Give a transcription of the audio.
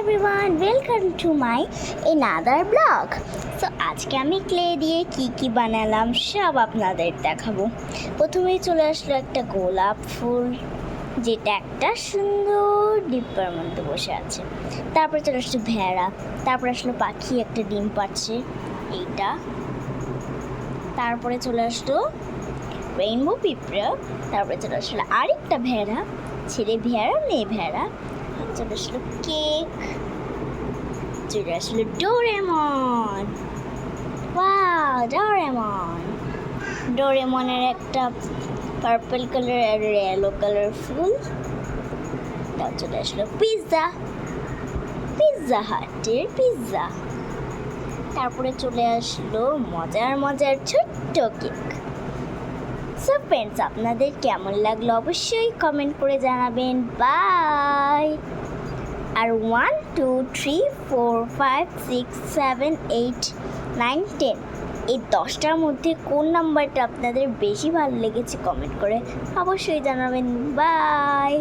everyone, welcome to my another vlog. So আজকে আমি clay দিয়ে কি বানালাম সব আপনাদের দেখাবো। প্রথমেই চলে আসলো একটা গোলাপ ফুল, যেটা একটা সুন্দর ডিব্বার মধ্যে বসে আছে। তারপরে চলে আসলো ভেড়া, তারপরে আসলো পাখি একটা ডিম পাচ্ছে এইটা। তারপরে চলে আসলো রেইনবো পিঁপড়া, তারপরে চলে আসলো আরেকটা ভেড়া, ছেলে ভেড়া মেয়ে ভেড়া, চলে আসলো কেক, চলে আসলো ডোরেমন। ওয়াও, ডোরেমনের একটা পার্পল কালার আর ইয়েলো কালার ফুল। তাও চলে আসলো পিৎজা হাটের পিৎজা। তারপরে চলে আসলো মজার ছোট্ট কেক। সো ফ্রেন্ডস, আপনাদের কেমন লাগলো অবশ্যই কমেন্ট করে জানাবেন। বাই। আর 1 2 3 4 5 6 7 8 9 10 এই 10টার মধ্যে কোন নাম্বারটা আপনাদের বেশি ভালো লেগেছে কমেন্ট করে অবশ্যই জানাবেন। বাই।